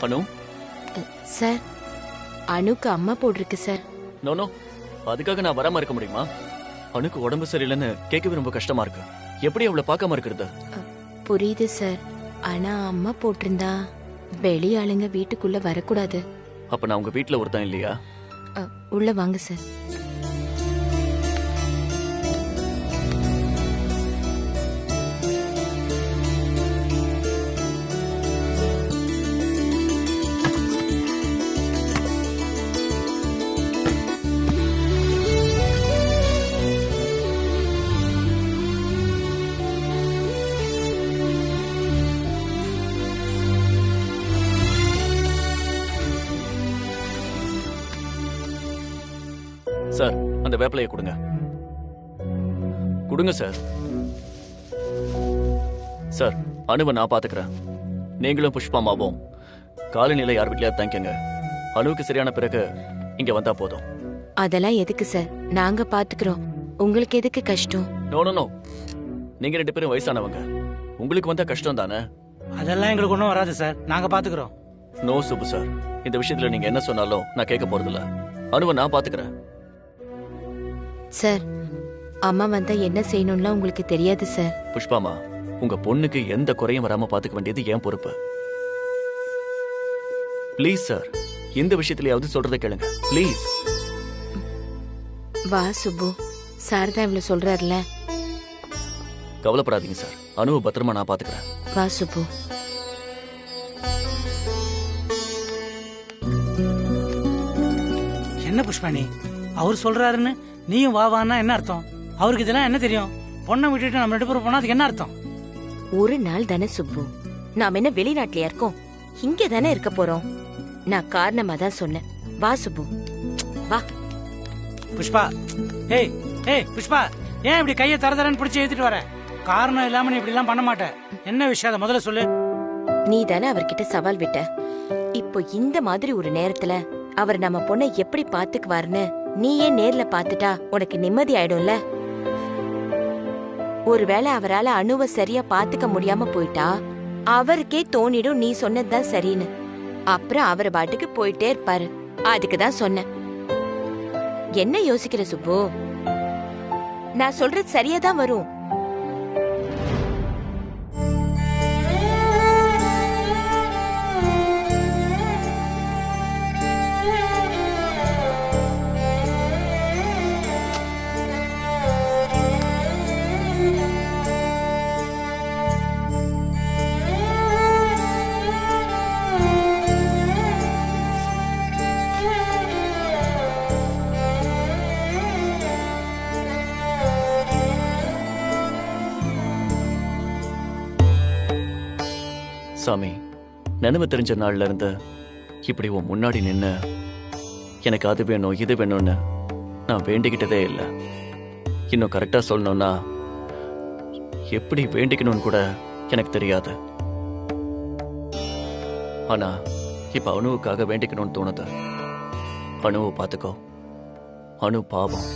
அனு sir, அனுக்கு அம்மா போட்டிருக்கு sir. No அதுக்காக நான் வராம இருக்க முடியுமா? அனுக்கு உடம்பு சரியில்லைன்னு கேட்கவே ரொம்ப கஷ்டமா இருக்கு. எப்படி அவளை பார்க்காம இருக்கிறது? புரியுது சார், ஆனா அம்மா போட்டிருந்தா வெளி ஆளுங்க வீட்டுக்குள்ள வரக்கூடாது. அப்ப நான் உங்க வீட்டுல ஒருத்தன் இல்லையா? உள்ள வாங்க சார். சார், அந்த வேப்பிலையை கொடுங்க. கொடுங்க சார். சார், அனுவை நான் பாத்துக்கிறேன். நீங்களும் புஷ்பாமாவும் காலநிலை யார் வீட்லயா தங்கிக்கங்க. அனுவுக்கு சரியான பிறகு இங்க வந்தா போதும். அதெல்லாம் எதுக்கு சார், நாங்க பாத்துக்கிறோம். உங்களுக்கு எதுக்கு கஷ்டம்? நோ நீங்க 2 பேரும் வயசானவங்க, உங்களுக்கு வந்தா கஷ்டம் தானே? அதெல்லாம் எங்களுக்கு ஒன்றும் வராது சார், நாங்க பாத்துக்கிறோம். நோ சுப்பு சார், இந்த விஷயத்துல நீங்க என்ன சொன்னாலும் நான் கேட்க போறதில்ல. அனுவை நான் பாத்துக்கிறேன். சார், அம்மா வந்தா என்ன செய்யணும்லாம் உங்களுக்கு தெரியாது சார். புஷ்பாமா, உங்க பொண்ணுக்கு எந்த குறையும் வராம பாத்துக்க வேண்டியது என் பொறுப்பு. ப்ளீஸ் சார், இந்த விஷயத்திலயாவது சொல்றதை கேளுங்க ப்ளீஸ். வா சுப்பு, சார் தான் இவ்வளவு சொல்றாருல. கவலைப்படாதீங்க சார், அனுவை பத்திரமா நான் பாத்துக்கிறேன். வா சுப்பு. என்ன புஷ்பாணி, அவர் சொல்றாருன்னு நீயும் வா வான்னா என்ன அர்த்தம்? அவருக்கு இதெல்லாம் என்ன தெரியும்? பொண்ணை விட்டுட்டு நம்ம 2 பேரும் போனா அதுக்கு என்ன அர்த்தம்? ஒரு நாள் தானே சுப்பு, நாம என்ன வெளிநாட்டுலயா இருக்கோம்? இங்க தானே இருக்க போறோம். நான் காரணமா தான் சொன்னேன். வா சுப்பு, வா. புஷ்பா, ஏய் ஏய் புஷ்பா, ஏன் இப்படி கையை தரதரன்னு பிடிச்சி ஏத்திட்டு வர? காரணம் இல்லாம நீ இப்படி எல்லாம் பண்ண மாட்டேன். என்ன விஷயம் அதை முதல்ல சொல்லு. நீ தானே அவர்கிட்ட சவால் விட்ட. இப்போ இந்த மாதிரி ஒரு நேரத்துல அவர் நம்ம பொண்ணை எப்படி பாத்துக்குவாருன்னு நீயே நேர்ல பாத்துட்டா உனக்கு நிம்மதி ஆயிடும்ல. ஒருவேளை அவரால அணுவை சரியா பாத்துக்க முடியாம போயிட்டா அவருக்கே தோணிடும் நீ சொன்னதுதான் சரின்னு. அப்புறம் அவர் பாட்டுக்கு போயிட்டே இருப்பாரு. அதுக்குதான் சொன்னேன். என்ன யோசிக்கிற சுப்பு? நான் சொல்றது சரியாதான் வரும். சாமி, நினைவு தெரிஞ்ச நாள்ல இருந்து இப்படி உன் முன்னாடி நின்று எனக்கு அது வேணும் இது வேணும்னு நான் வேண்டிக்கிட்டதே இல்லை. இன்னும் கரெக்டா சொல்லணும்னா எப்படி வேண்டிக்கணும்னு கூட எனக்கு தெரியாது. ஆனா இப்ப அணுவுக்காக வேண்டிக்கணும்னு தோணுது. அணுவை பார்த்துக்கோ, அணு பாவம்.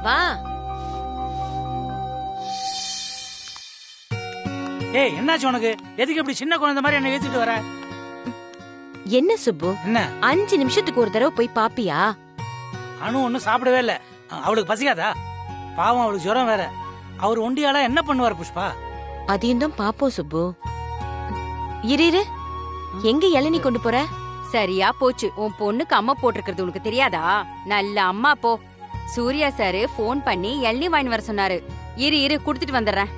வா. ஏய் என்னாச்சு உனக்கு? எதுக்கு இப்படி சின்ன குழந்தை மாதிரி என்ன ஏத்திட்டு வர? என்ன சுப்பு, என்ன 5 நிமிஷத்துக்கு ஒரு தடவை போய் பாப்பியா? அனு ஒன்னும் சாப்பிடவே இல்ல. அவளுக்கு பசிக்காதா? பாவம், அவளுக்கு ஜுரம் வேற. அவர் ஒண்டியால என்ன பண்ணுவார் புஷ்பா? அதையும் தான் பாப்போம் சுப்பு. இரு, எங்க இளநீ கொண்டு போற? சரியா போச்சு. உன் பொண்ணுக்கு அம்மா போட்டிருக்கிறது உனக்கு தெரியாதா? நல்ல அம்மா போ. சூர்யா சாரு போன் பண்ணி எள்ளி வாங்கி வர சொன்னாரு. இரு குடுத்துட்டு வந்துடுறேன்.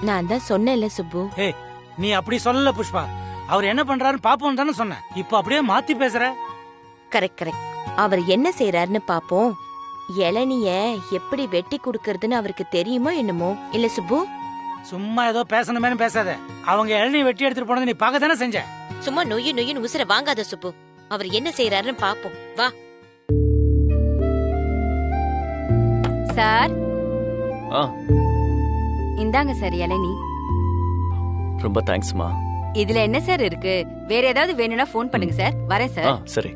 நான் தான் சொன்னேன்ல சுப்பு. ஏய், நீ அப்படி சொல்லல புஷ்பா. அவர் என்ன பண்றாருன்னு பாப்போம் தானே சொன்னேன். இப்ப அப்படியே மாத்தி பேசுற. கரெக்ட். அவர் என்ன செய்யறாருன்னு பாப்போம். இளநிய எப்படி வெட்டி குடுக்கறதுன்னு அவருக்கு தெரியுமோ என்னமோ இல்ல சுப்பு? சும்மா ஏதோ பேசணுமேனு பேசாத. அவங்க இளநீ வெட்டி எடுத்துட்டு போனதை நீ பார்க்க தானே செஞ்ச. சும்மா நொய்யு உசுர வாங்காத சுப்பு. அவர் என்ன செய்யறாருன்னு பாப்போம் வா. சார் ஆ இந்தாங்க சார் இளநீ. ரொம்ப தேங்க்ஸ்மா. இதுல என்ன சார் இருக்கு? வேற ஏதாவது வேணும்னா போன் பண்ணுங்க சார். வரேன் ஆ சார். சரி.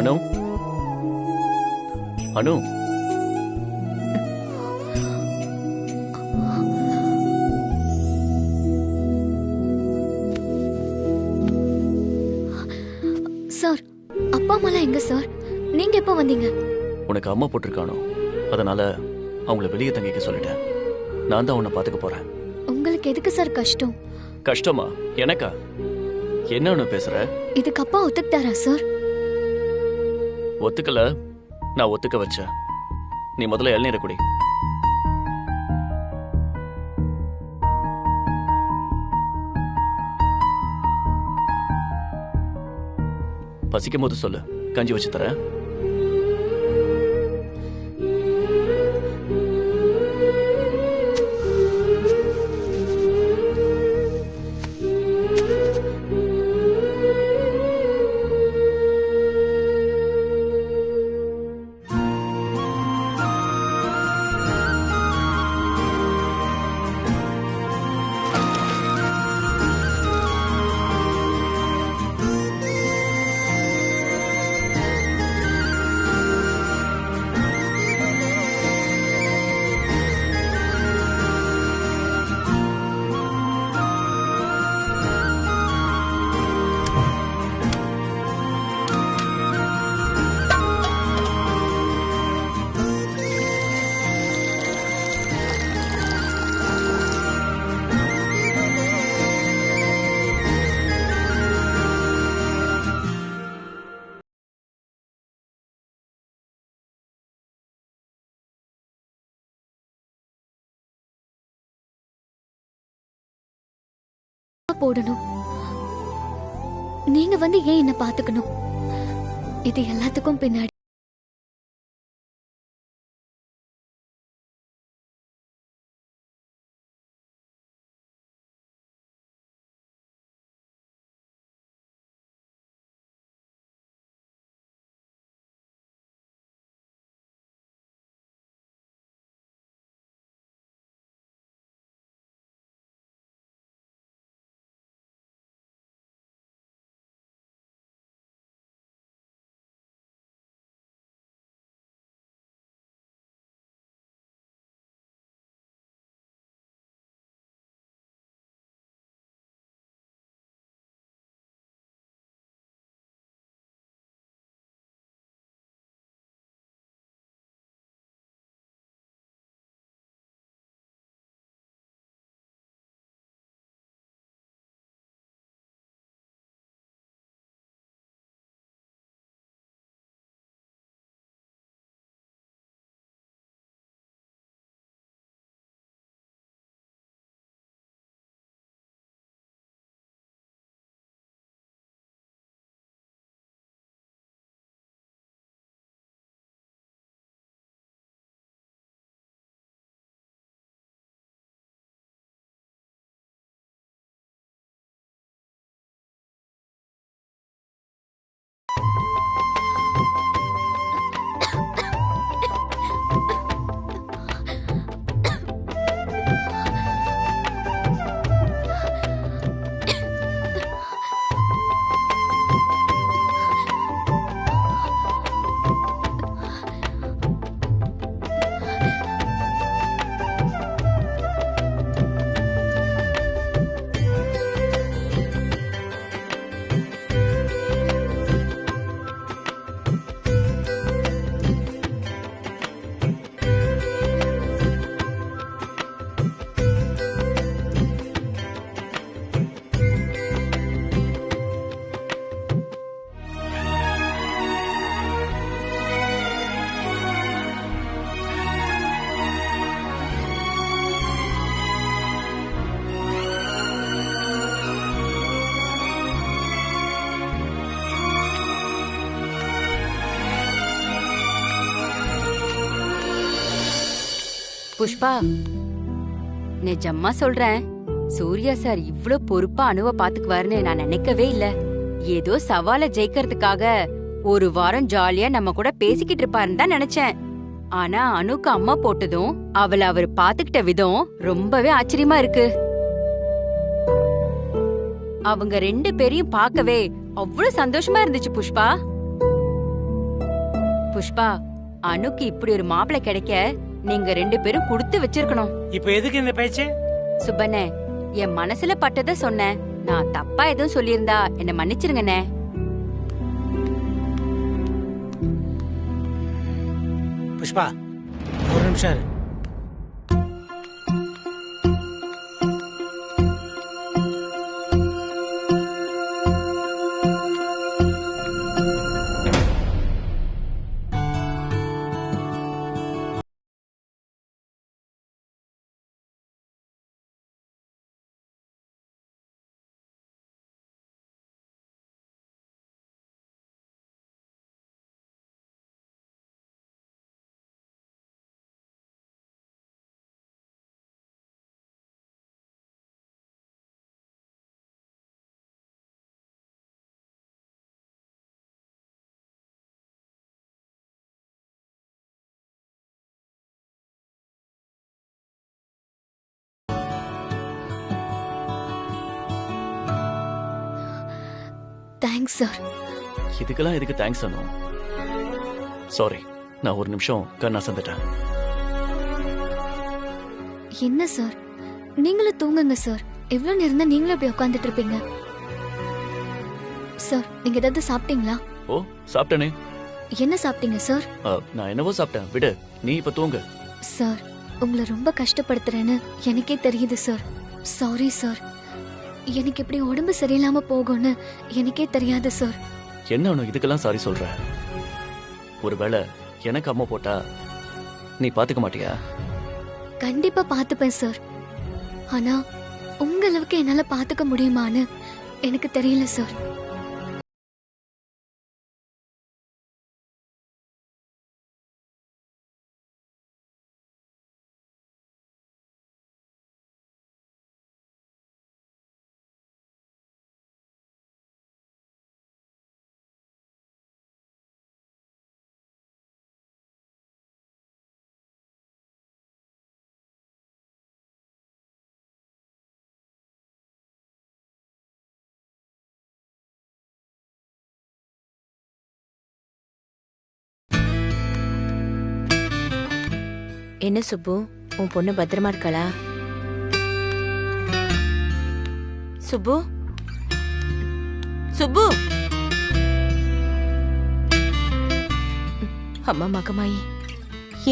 அனு அனு சார், அப்பா அம்மாலாம் எங்க சார்? நீங்க எப்போ வந்தீங்க? உனக்கு அம்மா போட்டிருக்கானோ, அதனால அவங்கள வெளியே தங்கிக்க சொல்லிட்டேன். நான் தான் உன்னை பாத்துக்க போறேன். உங்களுக்கு எதுக்கு சார் கஷ்டம்? கஷ்டமா? எனக்கா? என்ன ஒண்ணு பேசுற? இதுக்கு அப்பா ஒத்துக்கிட்டாரா சார்? ஒத்துக்கல, நான் ஒத்துக்க வச்சேன். நீ முதல்ல இளநீரை குடி. பசிக்கும் போது சொல்லு, கஞ்சி வச்சு தரேன். போடணும். நீங்க வந்து ஏன் என்ன பாத்துக்கணும்? இது எல்லாத்துக்கும் பின்னாடி புஷ்பா, நிஜமா சொல்றேன், சூர்யா சார் இவ்ளோ பொறுப்பா அனுவ பாத்துக்குவாருன்னு நான் நினைக்கவே இல்ல. ஏதோ சவால ஜெயிக்கிறதுக்காக ஒரு வாரம் ஜாலியா நம்ம கூட பேசிக்கிட்டு இருப்பாருன்னு தான் நினைச்சேன். ஆனா அனுக்கு அம்மா போட்டதும் அவளை அவர் பாத்துக்கிட்ட விதம் ரொம்பவே ஆச்சரியமா இருக்கு. அவங்க 2 பேரையும் பார்க்கவே அவ்வளவு சந்தோஷமா இருந்துச்சு புஷ்பா. புஷ்பா, அனுக்கு இப்படி ஒரு மாப்பிள்ளை கிடைக்க நீங்க 2 பேரும் கொடுத்து வச்சிருக்கணும். இப்ப எதுக்கு இந்த பேச்சு? சுப்பண்ணே, என் மனசுல பட்டத சொன்னேன். நான் தப்பா எதுவும் சொல்லியிருந்தா என்ன மன்னிச்சிருங்கண்ணே. புஷ்பா, ஒரு நிமிஷம் இரு. Thanks sir. இதுக்கெல்லாம் எதுக்கு தேங்க்ஸ் அனு? சாரி, நான் ஒரு நிமிஷம் கண் அசந்துட்டேன். என்ன சார், நீங்களும் தூங்குங்க சார். எவ்வளவு நேரம் தான் நீங்களும் இப்படி உட்காந்துட்டு இருப்பீங்க? சார், நீங்க ஏதாவது சாப்பிட்டீங்களா? ஓ, சாப்பிட்டேனே. என்ன சாப்பிட்டீங்க சார்? நான் என்னவோ சாப்பிட்டேன், விடு. நீ இப்ப தூங்கு. சார், உங்களை ரொம்ப கஷ்டப்படுத்துறேன்னு எனக்கே தெரியுது சார். Sorry sir. எனக்கு இப்படி உடம்பு சரியில்லாம போகும்னு எனக்கே தெரியாது சார். என்ன அனு இதுக்கெல்லாம் சாரி சொல்ற? ஒருவேளை எனக்கு அம்மா போட்டா நீ பாத்துக்க மாட்டியா? கண்டிப்பா பாத்துப்பேன் சார். ஆனா உங்க அளவுக்கு என்னால பாத்துக்க முடியுமான்னு எனக்கு தெரியல சார். என்ன சுப்பு, உன் பொண்ணு பத்திரமா இருக்காளா? சுப்பு, சுப்பு. அம்மா மகமாயி,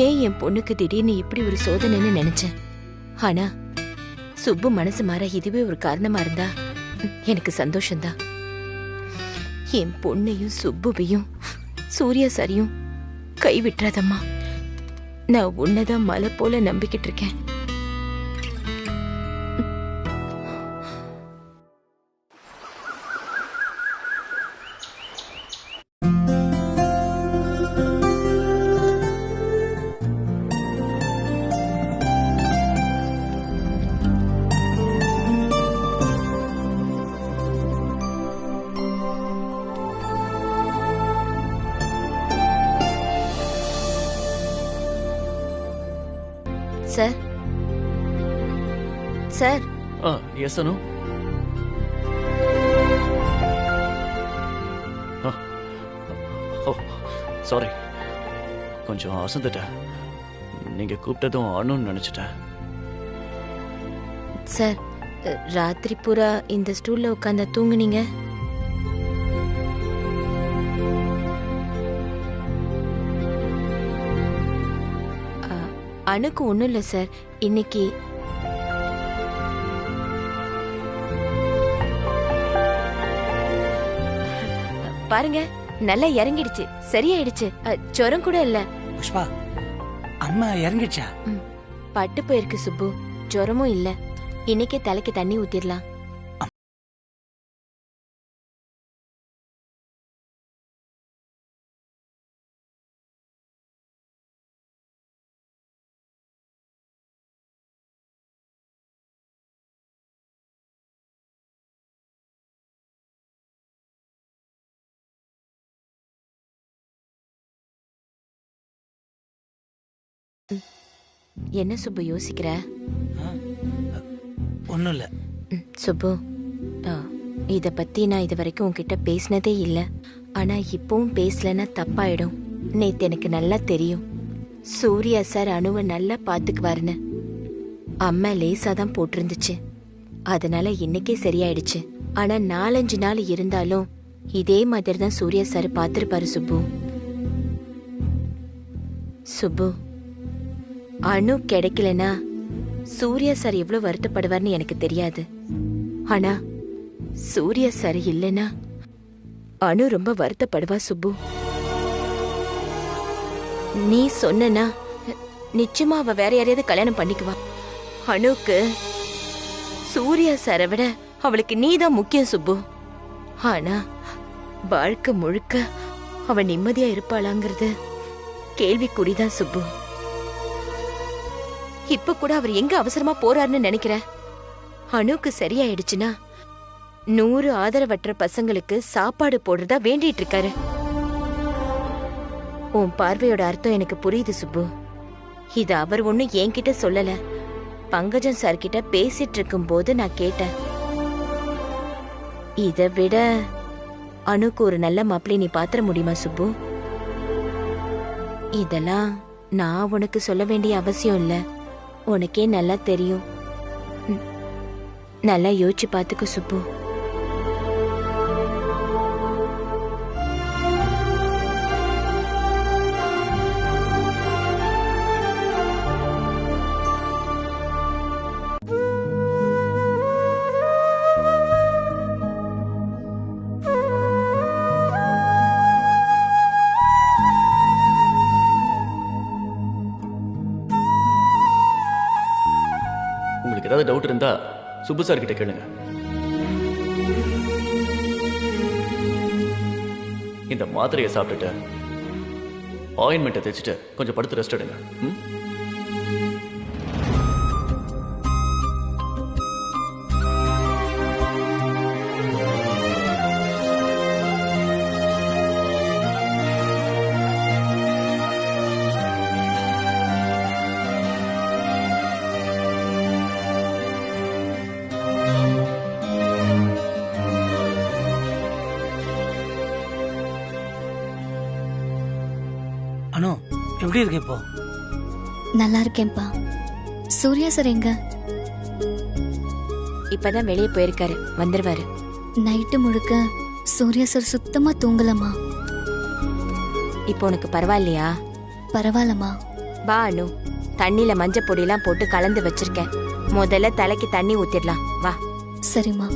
ஏன் என் பொண்ணுக்கு திடீர்னு இப்படி ஒரு சோதனைன்னு நினைச்சேன். ஆனா சுப்பு மனசு மாற இதுவே ஒரு காரணமா இருந்தா எனக்கு சந்தோஷம்தான். என் பொண்ணையும் சுப்புவையும் சூர்யா சாரியும் கை விட்டுறாதம்மா. நான் உன்னதான் மலை போல நம்பிக்கிட்டு இருக்கேன். Sir, sir. எஸ் அனு. ஓ, சாரி, கொஞ்சம் அசந்துட்டேன். நீங்க கூப்பிட்டதும் அனுன்னு நினைச்சிட்டேன். சார், ராத்திரி பூரா இந்த ஸ்டூல்ல உட்கார்ந்து தூங்குனீங்க. அணுக்கு ஒண்ணும் இல்ல சார். இன்னைக்கு பாருங்க, நல்லா இறங்கிடுச்சு, சரியாயிடுச்சு. ஜுரம் கூட இல்ல. புஷ்பா, அம்மா இறங்கிடுச்சா? பட்டு போயிருக்கு சுப்பு, ஜுரமும் இல்ல. இன்னைக்கே தலைக்கு தண்ணி ஊத்திரலாம். என்ன சுப்பு யோசிக்கிற? ஒன்றும் இல்லை. சுப்பு, இத பத்தி நான் இது வரைக்கும் உன்கிட்ட பேசினதே இல்ல. ஆனா இப்பவும் பேசலன்னா தப்பாயிடும். நேத்து எனக்கு நல்லா தெரியும் சூர்யா சார் அனுவை நல்லா பாத்துக்குவாருன்னு. அம்மா லேசா தான் போட்டிருந்துச்சு, அதனால இன்னைக்கே சரியாயிடுச்சு. ஆனா 4-5 நாள் இருந்தாலும் இதே மாதிரி தான் சூர்யா சார் பாத்துருப்பாரு சுப்பு. சுப்பு, அனு கிடைக்கலனா சூர்யா சார் எவ்வளவு வருத்தப்படுவார்னு எனக்கு தெரியாது. ஆனா சூர்யா சார் இல்லனா அனு ரொம்ப வருத்தப்படுவா சுப்பு. நீ சொன்னா நிச்சயமா அவ வேற யாரையாவது கல்யாணம் பண்ணிக்குவா. அனுக்கு சூர்யா சாரை விட அவளுக்கு நீதான் முக்கியம் சுப்பு. ஆனா வாழ்க்கை முழுக்க அவ நிம்மதியா இருப்பாளாங்கிறது கேள்விக்குறிதான் சுப்பு. இப்ப கூட அவர் எங்க அவசரமா போறாருன்னு நினைக்கிற? அனுக்கு சரியாயிடுச்சுன்னா 100 ஆதரவற்ற பசங்களுக்கு சாப்பாடு போடுறதா வேண்டிட்டு இருக்காரு. உன் பார்வையோட அர்த்தம் எனக்கு புரியுது சுப்பு. இது அவர் ஒண்ணும் என்கிட்ட சொல்லல, பங்கஜம் சார் கிட்ட பேசிட்டு இருக்கும் போது நான் கேட்டேன். இதை விட அனுக்கு ஒரு நல்ல மாப்பிள்ளை நீ பாத்திர முடியுமா சுப்பு? இதெல்லாம் நான் உனக்கு சொல்ல வேண்டிய அவசியம் இல்ல, உனக்கே நல்லா தெரியும். நல்லா யோசிச்சு பாத்துக்க சுப்பு. உங்களுக்கு ஏதாவது டவுட் இருந்தா சுப்பு சார் கிட்ட கேளுங்க. இந்த மாத்திரையை சாப்பிட்டுட்டு ஆயின்மெண்ட்டை தேய்ச்சிட்டு கொஞ்சம் படுத்து ரெஸ்ட் எடுங்க. அனு, எப்படி இருக்கு இப்போ? நல்லா இருக்கேன்ப்பா. சூர்யா சார் எங்க? இப்பதான் வெளியே போயிருக்காரு, வந்துருவாரு. நைட்டு முழுக்க சூர்யா சார் சுத்தமா தூங்கலமா. இப்போ உனக்கு பரவாயில்லையா? பரவாயில்லம்மா. வா அனு, தண்ணியில மஞ்சள் பொடியெல்லாம் போட்டு கலந்து வச்சிருக்கேன். முதல்ல தலைக்கு தண்ணி ஊத்திடலாம், வா. சரிம்மா.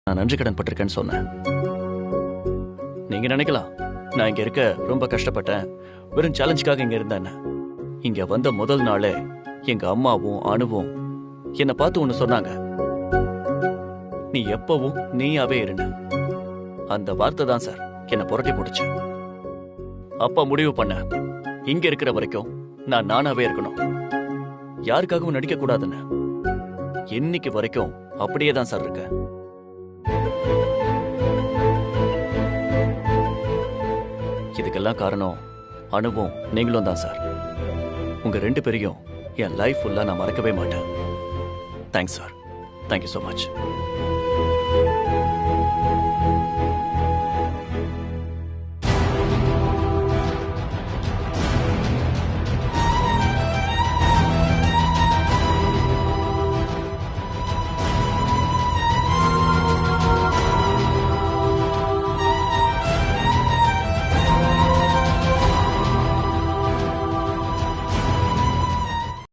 நான் நன்றி கடன் பட்டிருக்கேன்னு சொன்னேன். நீங்க நினைக்கலாம் நான் இங்க இருக்க ரொம்ப கஷ்டப்பட்டேன், வெறும் சேலஞ்சுக்காக இங்க இருந்தேன். இங்க வந்த முதல் நாளே எங்க அம்மாவும் அனுவும் என்னை பார்த்து ஒண்ணு சொன்னாங்க, நீ எப்பவும் நீயாவே இருன்னு. அந்த வார்த்தை தான் சார் என்னை புரட்டி போட்டுச்சு. அப்பா முடிவு பண்ண, இங்க இருக்கிற வரைக்கும் நான் நானாவே இருக்கணும், யாருக்காகவும் நடிக்க கூடாதுன்னு. இன்னைக்கு வரைக்கும் அப்படியே தான் சார் இருக்கேன். இதுக்கெல்லாம் காரணம் அனுவும் நீங்களும் தான் சார். உங்க 2 பேரையும் என் லைஃப் ஃபுல்லா நான் மறக்கவே மாட்டேன். Thanks sir. Thank you so much.